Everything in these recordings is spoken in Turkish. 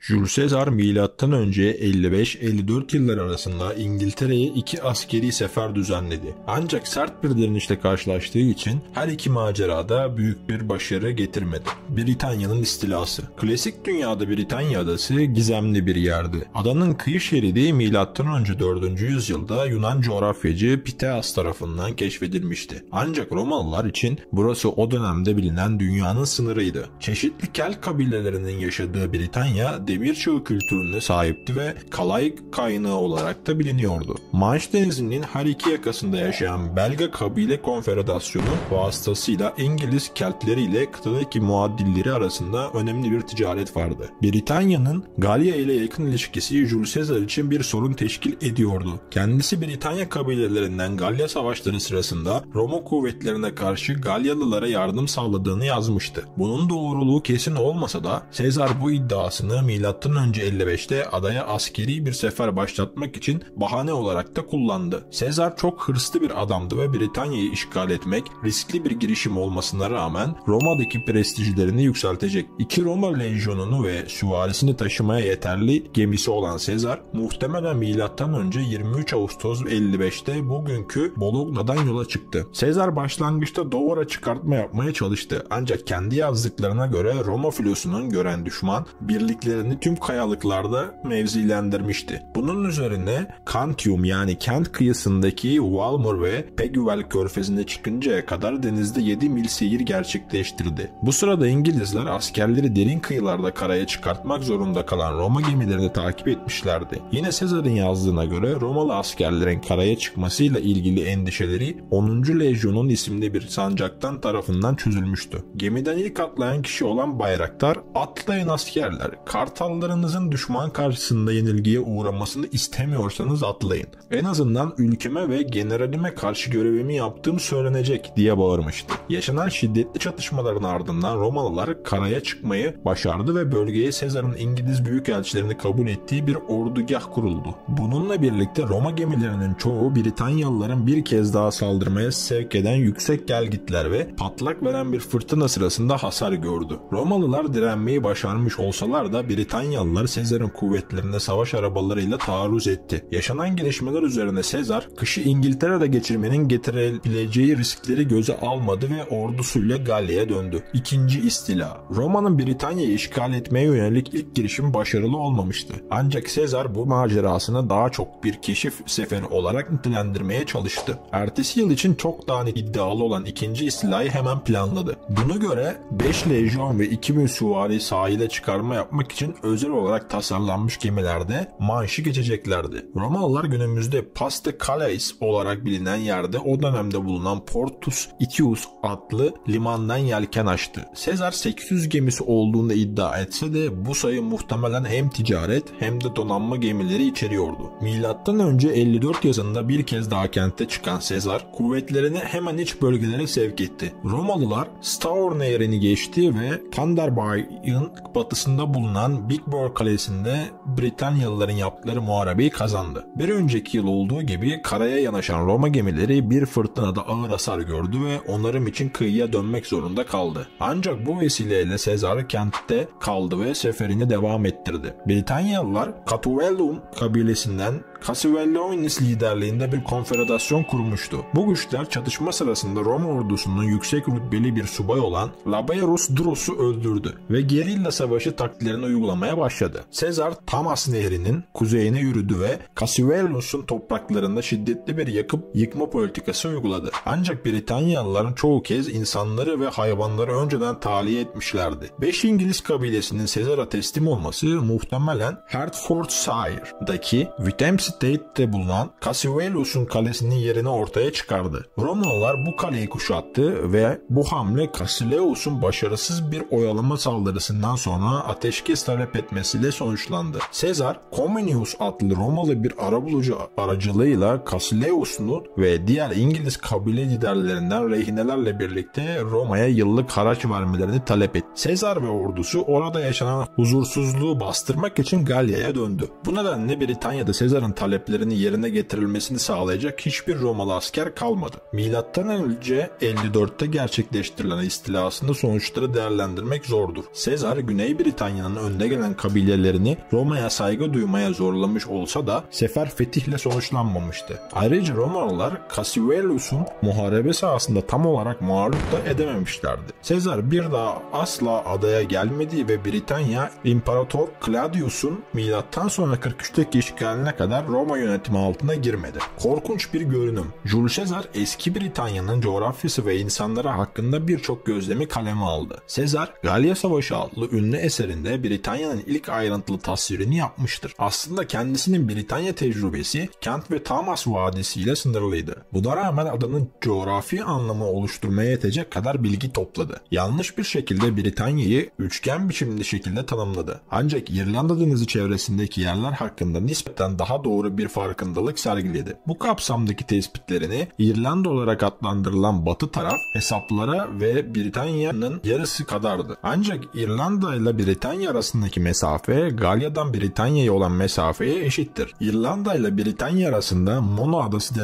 Jules Caesar M.Ö. 55-54 yılları arasında İngiltere'ye 2 askeri sefer düzenledi. Ancak sert bir direnişle karşılaştığı için her iki macerada büyük bir başarı getirmedi. Britanya'nın istilası. Klasik dünyada Britanya adası gizemli bir yerdi. Adanın kıyı şeridi M.Ö. 4. yüzyılda Yunan coğrafyacı Piteas tarafından keşfedilmişti. Ancak Romalılar için burası o dönemde bilinen dünyanın sınırıydı. Çeşitli Kelt kabilelerinin yaşadığı Britanya demir çağı kültürüne sahipti ve kalay kaynağı olarak da biliniyordu. Manş Denizi'nin her iki yakasında yaşayan Belga Kabile Konfederasyonu vasıtasıyla İngiliz Keltleri ile kıtadaki muadilleri arasında önemli bir ticaret vardı. Britanya'nın Galya ile yakın ilişkisi Jules Caesar için bir sorun teşkil ediyordu. Kendisi Britanya kabilelerinden Galya savaşları sırasında Roma kuvvetlerine karşı Galyalılara yardım sağladığını yazmıştı. Bunun doğruluğu kesin olmasa da Caesar bu iddiasını M.Ö. 55'te adaya askeri bir sefer başlatmak için bahane olarak da kullandı. Caesar çok hırslı bir adamdı ve Britanya'yı işgal etmek riskli bir girişim olmasına rağmen Roma'daki prestijlerini yükseltecek. 2 Roma lejyonunu ve süvarisini taşımaya yeterli gemisi olan Caesar muhtemelen M.Ö. 23 Ağustos 55'te bugünkü Bologna'dan yola çıktı. Caesar başlangıçta Dover'a çıkartma yapmaya çalıştı. Ancak kendi yazdıklarına göre Roma filosunun gören düşman birliklerini tüm kayalıklarda mevzilendirmişti. Bunun üzerine Cantium yani Kent kıyısındaki Walmer ve Peguel körfezine çıkıncaya kadar denizde 7 mil seyir gerçekleştirdi. Bu sırada İngilizler askerleri derin kıyılarda karaya çıkartmak zorunda kalan Roma gemilerini takip etmişlerdi. Yine Caesar'ın yazdığına göre Romalı askerlerin karaya çıkmasıyla ilgili endişeleri 10. Lejyon'un isimli bir sancaktan tarafından çözülmüştü. Gemiden ilk atlayan kişi olan Bayraktar, "Atlayın askerler, kartallarınızın düşman karşısında yenilgiye uğramasını istemiyorsanız atlayın. En azından ülkeme ve generalime karşı görevimi yaptığım söylenecek" diye bağırmıştı. Yaşanan şiddetli çatışmaların ardından Romalılar karaya çıkmayı başardı ve bölgeye Caesar'ın İngiliz büyükelçilerini kabul ettiği bir ordugah kuruldu. Bununla birlikte Roma gemilerinin çoğu Britanyalıların bir kez daha saldırmaya sevk eden yüksek gelgitler ve patlak veren bir fırtına sırasında hasar gördü. Romalılar direnmeyi başarmış olsalar da Britanyalılar Caesar'ın kuvvetlerine savaş arabalarıyla taarruz etti. Yaşanan gelişmeler üzerine Caesar, kışı İngiltere'de geçirmenin getirebileceği riskleri göze almadı ve ordusuyla Galya'ya döndü. İkinci istila. Roma'nın Britanya'yı işgal etmeye yönelik ilk girişim başarılı olmamıştı. Ancak Caesar bu macerasını daha çok bir keşif seferi olarak nitelendirmeye çalıştı. Ertesi yıl için çok daha iddialı olan ikinci istilayı hemen planladı. Buna göre 5 lejyon ve 2000 süvari sahile çıkarma yapmak için özel olarak tasarlanmış gemilerde Manş'ı geçeceklerdi. Romalılar günümüzde Pas de Calais olarak bilinen yerde o dönemde bulunan Portus Itius adlı limandan yelken açtı. Caesar 800 gemisi olduğunu iddia etse de bu sayı muhtemelen hem ticaret hem de donanma gemileri içeriyordu. Milattan önce 54 yazında bir kez daha kente çıkan Caesar kuvvetlerini hemen iç bölgelere sevk etti. Romalılar Stour Nehri'ni geçti ve Canterbury'ın batısında bulunan Big Boar Kalesi'nde Britanyalıların yaptıkları muharebeyi kazandı. Bir önceki yıl olduğu gibi karaya yanaşan Roma gemileri bir fırtınada ağır hasar gördü ve onarım için kıyıya dönmek zorunda kaldı. Ancak bu vesileyle Caesar kentte kaldı ve seferini devam ettirdi. Britanyalılar Catuvellum kabilesinden Cassivellaunus liderliğinde bir konfederasyon kurmuştu. Bu güçler çatışma sırasında Roma ordusunun yüksek rütbeli bir subay olan Laberius Drus'u öldürdü ve gerilla savaşı taktiklerini uygulamaya başladı. Caesar Tamas Nehri'nin kuzeyine yürüdü ve Cassivellus'un topraklarında şiddetli bir yakıp yıkma politikası uyguladı. Ancak Britanyalıların çoğu kez insanları ve hayvanları önceden tahliye etmişlerdi. 5 İngiliz kabilesinin Caesar'a teslim olması muhtemelen Hertfordshire'daki Withamstade'de bulunan Cassivellaus'un kalesinin yerini ortaya çıkardı. Romalılar bu kaleyi kuşattı ve bu hamle Cassivellaus'un başarısız bir oyalama saldırısından sonra ateşkes talep etmesiyle sonuçlandı. Caesar, Cominius adlı Romalı bir arabulucu aracılığıyla Cassivellaus'un ve diğer İngiliz kabile liderlerinden rehinelerle birlikte Roma'ya yıllık haraç vermelerini talep etti. Caesar ve ordusu orada yaşanan huzursuzluğu bastırmak için Galya'ya döndü. Bu nedenle Britanya'da Caesar'ın taleplerini yerine getirilmesini sağlayacak hiçbir Romalı asker kalmadı. Milattan önce 54'te gerçekleştirilen istilasında sonuçları değerlendirmek zordur. Sezar, Güney Britanya'nın önde gelen kabilelerini Roma'ya saygı duymaya zorlamış olsa da sefer fetihle sonuçlanmamıştı. Ayrıca Romalılar Cassivelus'un muharebe sahasında tam olarak mağlup da edememişlerdi. Sezar bir daha asla adaya gelmedi ve Britanya İmparator Claudius'un milattan sonra 43'teki işgaline kadar Roma yönetimi altına girmedi. Korkunç bir görünüm. Jules Caesar eski Britanya'nın coğrafyası ve insanları hakkında birçok gözlemi kaleme aldı. Caesar, Galya Savaşı adlı ünlü eserinde Britanya'nın ilk ayrıntılı tasvirini yapmıştır. Aslında kendisinin Britanya tecrübesi Kent ve Tamas Vadisi ile sınırlıydı. Buna rağmen adanın coğrafi anlamı oluşturmaya yetecek kadar bilgi topladı. Yanlış bir şekilde Britanya'yı üçgen biçimli şekilde tanımladı. Ancak İrlanda Denizi çevresindeki yerler hakkında nispeten daha doğru bir farkındalık sergiledi. Bu kapsamdaki tespitlerini İrlanda olarak adlandırılan batı taraf hesaplara ve Britanya'nın yarısı kadardı. Ancak İrlanda ile Britanya arasındaki mesafe Galya'dan Britanya'ya olan mesafeye eşittir. İrlanda ile Britanya arasında Mono Adası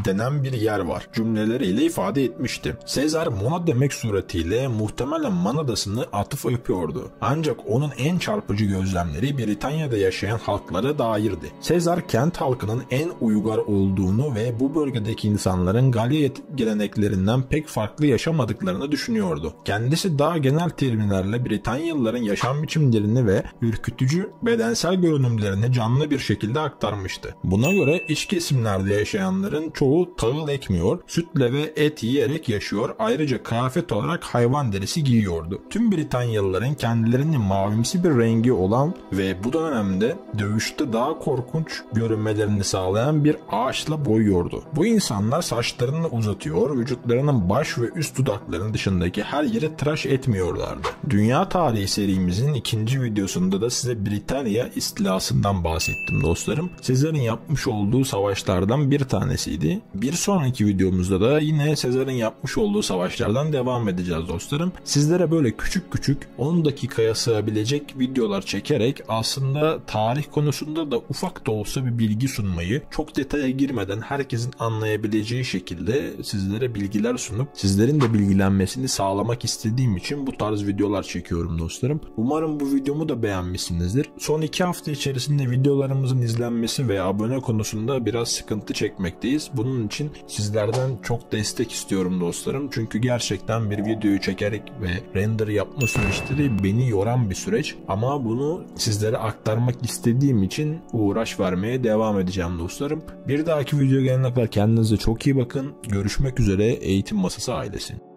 denen bir yer var cümleleriyle ifade etmişti. Caesar Mono demek suretiyle muhtemelen Man Adası'nı atıf yapıyordu. Ancak onun en çarpıcı gözlemleri Britanya'da yaşayan halklara dairdi. Caesar Kent halkının en uygar olduğunu ve bu bölgedeki insanların Galya geleneklerinden pek farklı yaşamadıklarını düşünüyordu. Kendisi daha genel terimlerle Britanyalıların yaşam biçimlerini ve ürkütücü bedensel görünümlerini canlı bir şekilde aktarmıştı. Buna göre iç kesimlerde yaşayanların çoğu tahıl ekmiyor, sütle ve et yiyerek yaşıyor, ayrıca kıyafet olarak hayvan derisi giyiyordu. Tüm Britanyalıların kendilerinin mavimsi bir rengi olan ve bu dönemde dövüşte daha korkunç görünmelerini sağlayan bir ağaçla boyuyordu. Bu insanlar saçlarını uzatıyor, vücutlarının baş ve üst dudaklarının dışındaki her yere tıraş etmiyorlardı. Dünya tarihi serimizin ikinci videosunda da size Britanya istilasından bahsettim dostlarım. Caesar'ın yapmış olduğu savaşlardan bir tanesiydi. Bir sonraki videomuzda da yine Caesar'ın yapmış olduğu savaşlardan devam edeceğiz dostlarım. Sizlere böyle küçük küçük 10 dakikaya sığabilecek videolar çekerek aslında tarih konusunda da ufak da olsa bir bilgi sunmayı, çok detaya girmeden herkesin anlayabileceği şekilde sizlere bilgiler sunup sizlerin de bilgilenmesini sağlamak istediğim için bu tarz videolar çekiyorum dostlarım. Umarım bu videomu da beğenmişsinizdir. Son 2 hafta içerisinde videolarımızın izlenmesi ve abone konusunda biraz sıkıntı çekmekteyiz. Bunun için sizlerden çok destek istiyorum dostlarım. Çünkü gerçekten bir videoyu çekerek ve render yapma süreçleri beni yoran bir süreç. Ama bunu sizlere aktarmak istediğim için uğraş vermeye devam edeceğim dostlarım. Bir dahaki video gelene kadar kendinize çok iyi bakın. Görüşmek üzere Eğitim Masası ailesi.